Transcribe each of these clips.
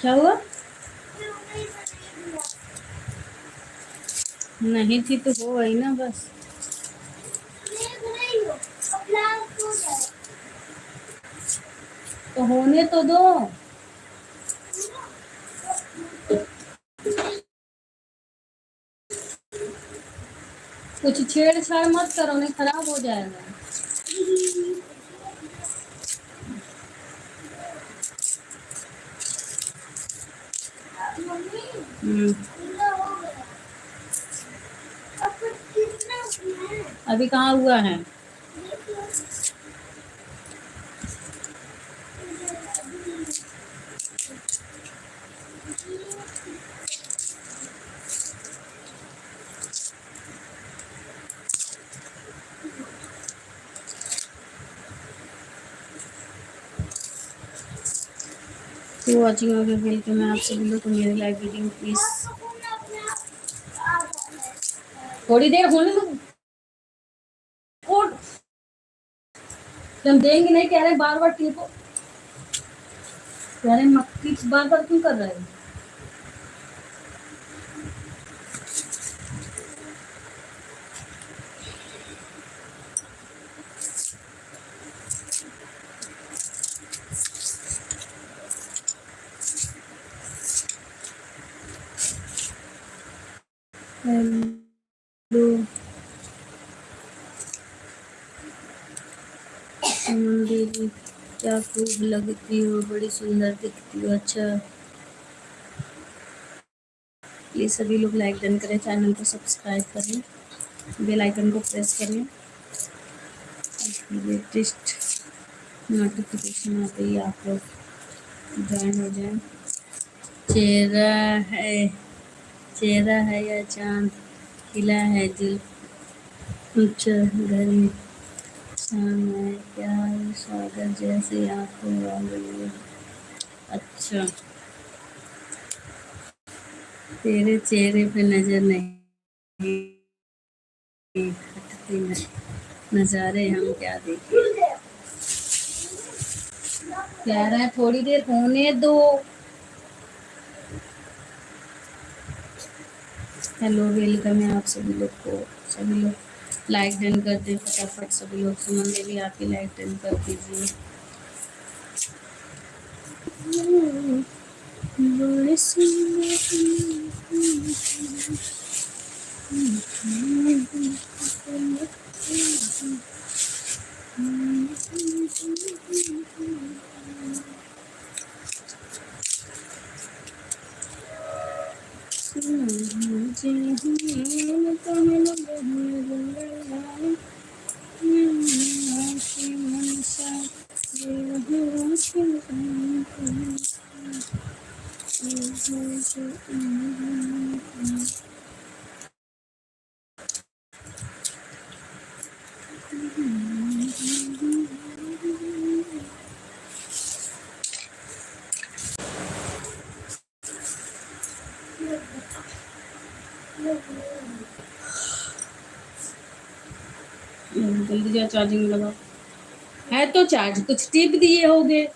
क्या हुआ? नहीं थी तो हो गई ना बस। तो होने तो दो। कुछ छेड़छाड़ मत करो, नहीं खराब हो जाएगा। अभी कहाँ हुआ है? तो वॉचिंग ओके वेलकम मैं आपसे बोलूँ तो मेरे लाइव वीडियो प्लीज थोड़ी देर होने दो। हम देंगे नहीं कह रहे, बार बार क्यों कह रहे मक्खी बार बार क्यों कर रहे हैं? हेलो सुमन दीदी, क्या खूब लगती हो, बड़ी सुंदर दिखती हो। अच्छा प्लीज सभी लोग लाइक डन करें, चैनल को सब्सक्राइब करें, बेल आइकन को प्रेस करें, लेटेस्ट नोटिफिकेशन आते ही आप लोग ज्वाइन हो जाएं। चेहरा है चेहरा है या चांद खिला है दिल। अच्छा घर में शाम है क्या सागर जैसे आंखों वाली। अच्छा तेरे चेहरे पे नजर नहीं हटती नजारे हम क्या देखें। कह रहा है थोड़ी देर होने दो। हेलो वेलकम है आप सभी लोग को। सभी लोग लाइक डन कर दें फटाफट। सभी लोग सुमन देवी आप ही लाइक डन कर दीजिए। बड़े जल्दी जा चार्जिंग लगाओ। है तो चार्ज कुछ टिप दिए होगे।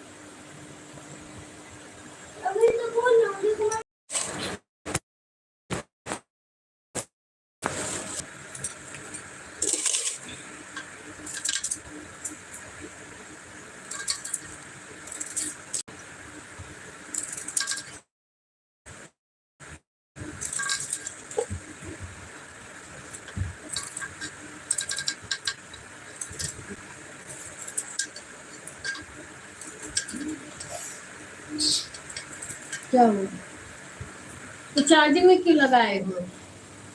क्या हुआ? तो चार्जिंग में क्यों लगाए हो?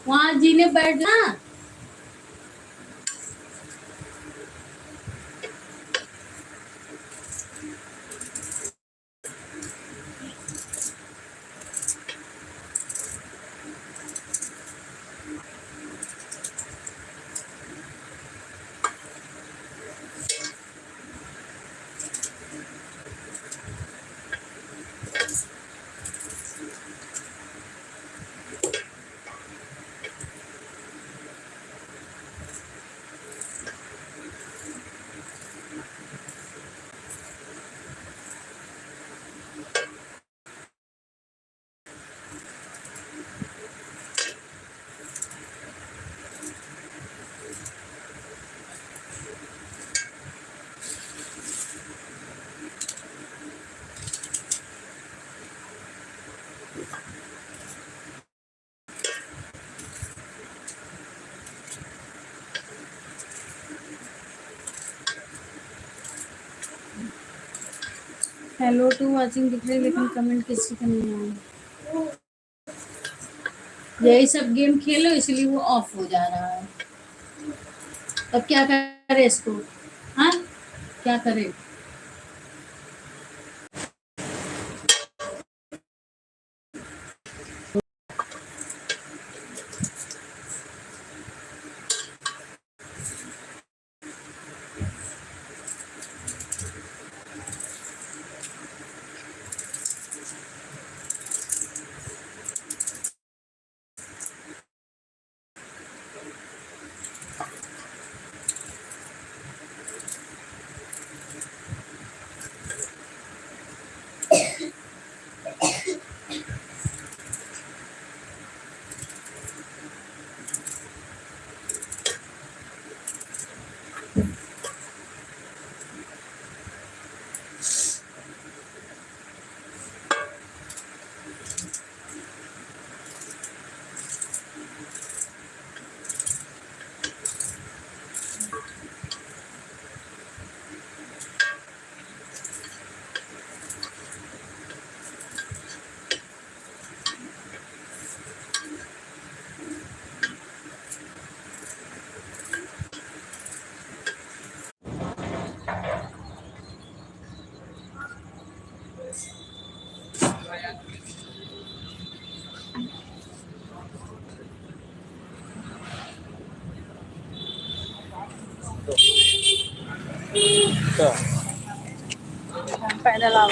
वहाँ जीने बैठ जा। हेलो टू वाचिंग दिख रही है लेकिन कमेंट किसी का नहीं आया। यही सब गेम खेलो इसलिए वो ऑफ हो जा रहा है। अब क्या करे इसको? हाँ, क्या करे? पैदल आओ।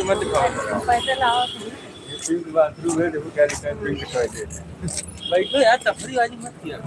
मत दिखाओ। पैदल आओ। पिंक बाथरूम है, देखो क्या लिखा है, पिंक टॉयलेट। बैठो यार, तफरी वाली मत किया।